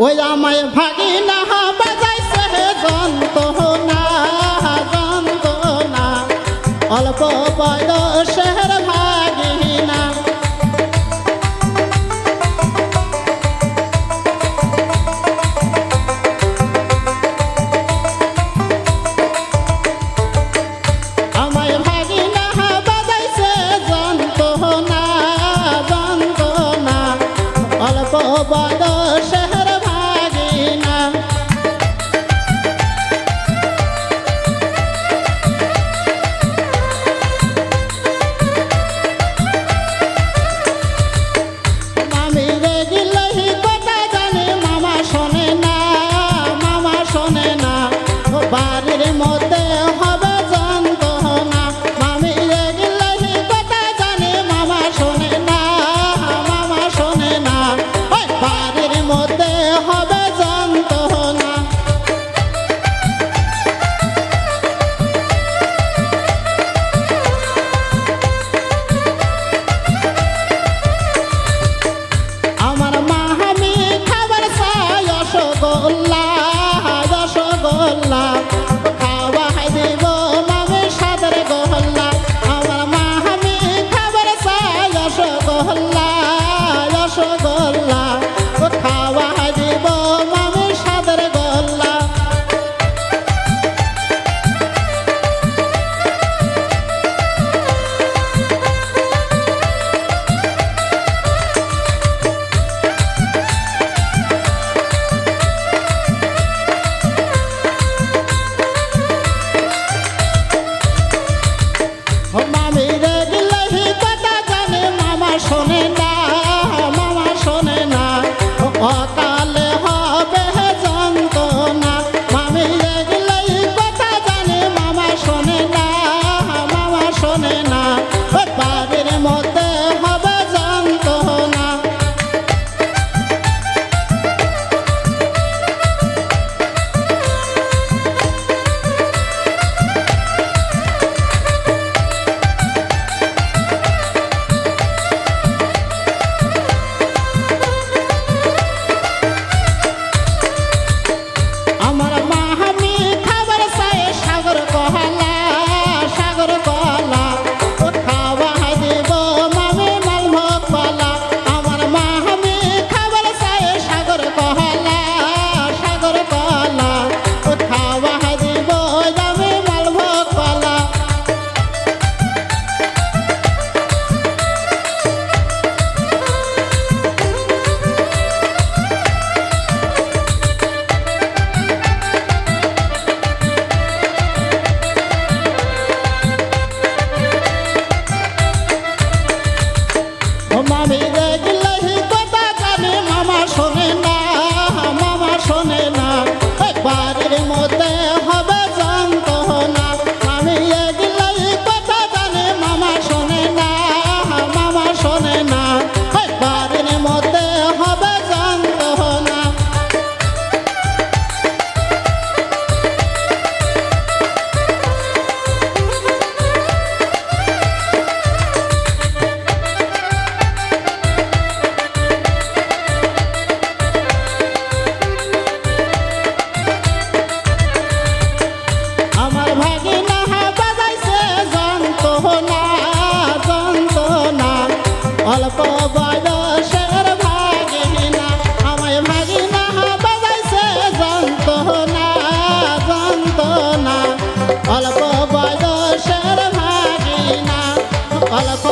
ওই আমায় ভাগিনা বাজাইছে যন্ত্রণা যন্ত্রণা অল্প বয়সের ভাগিনা আমায় ভাগিনা বাজাইছে যন্ত্রণা যন্ত্রণা অল্প বয়সের বাড়ির মধ্যে হবে যন্ত্রণা মামি গেলেই কথা জানে মামা শোনে না মামা শোনে না ওই বাড়ির মধ্যে হবে যন্ত্রণা আমার মামি খাবার চাই রসগোল্লা রসগোল্লা খাওয়াই দিব মামি সাদের গোল্লা আমার মামি খাবার চাই রসগোল্লা রসগোল্লা খাওয়াই দিব মামি সাদের গোল্লা মামি গেলেই কথা জানে মামা শোনে না মামা শোনে না অকালে হবে যন্ত্রণা মামি গেলেই কথা জানে মামা শোনে না মামা শোনে না বাড়ির মধ্যে হবে যন্ত্রণা আমার মামি খাবার চাই সাগর কলা সাগর কলা ও খাওয়াই দিব মামি মালভোগ কলা আমার মামি খাবার চাই সাগর কলা সাগর কলা ও খাওয়াই দিব আমি মালভোগ কলা মামি গেলেই কথা জানে মামা শোনে না মামা শোনে না বাড়ির মধ্যে হবে যন্ত্রণা মামি গেলেই কথা জানে মামা শোনে না মামা শোনে না বাড়ির মধ্যে হবে যন্ত্রণা আমার ভাগিনা বাজাইছে যন্ত্রণা যন্ত্রণা অল্প বয়সের ভাগিনা আমায় ভাগিনা বাজাইছে যন্ত্রণা যন্ত্রণা অল্প বয়সের ভাগিনা অল্প